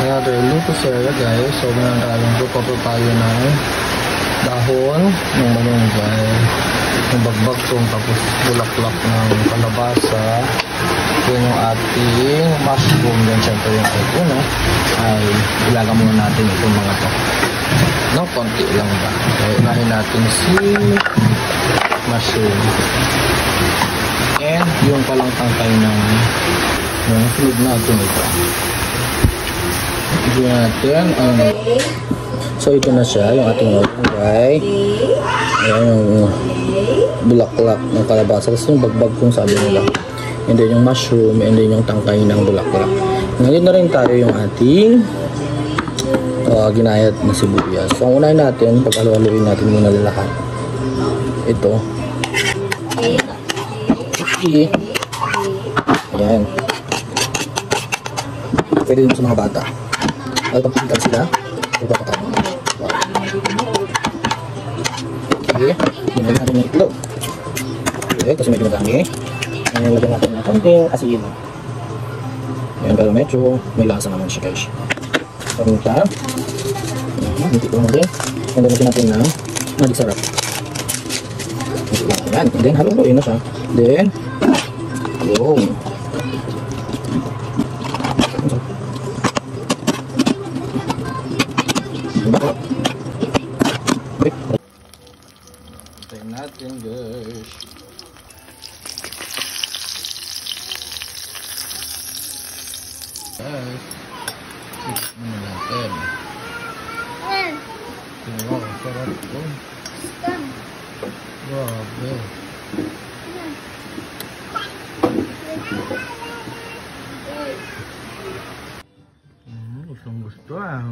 na ready to serve guys. So mananalang ko pa tayo ng dahon ng malunggay, yung bagbagtong, tapos bulaklak ng kalabasa, yun yung ating mushroom, yan syempre yung ito, no? Ay ilaga muna natin itong mga to ng konti lang ba. So unahin natin si mushroom and yung palang tangkay ng sunod natin ito. Bigyan natin ang so ito na siya, yung ating malunggay. Ayan yung bulaklak ng kalabasa. Kasi yung bagbag kung sabi nila. And then yung mushroom, and then yung tangkay ng bulaklak. Ngayon na rin tayo yung ating ginayat na sibuyas. So ang unahin natin, pag-haluin natin muna lahat. Ito. Ayan. Pwede din sa mga bata. Ay, pagpilitan sila. Ipapatayin. Okay. Nilagyan natin yung itlog. Okay, kasi medyo madami. Nilagyan natin ng konting asin. Ayan, pero medyo may lasa naman siya guys. Paminta. Hindi ko natin. And then natin ng magic sarap. Ayan. And then haluin na siya. Then, yun. Tayo natin guys. Guys, tikman natin. Wow, sarap ito. Grabe. Gustong gusto ah.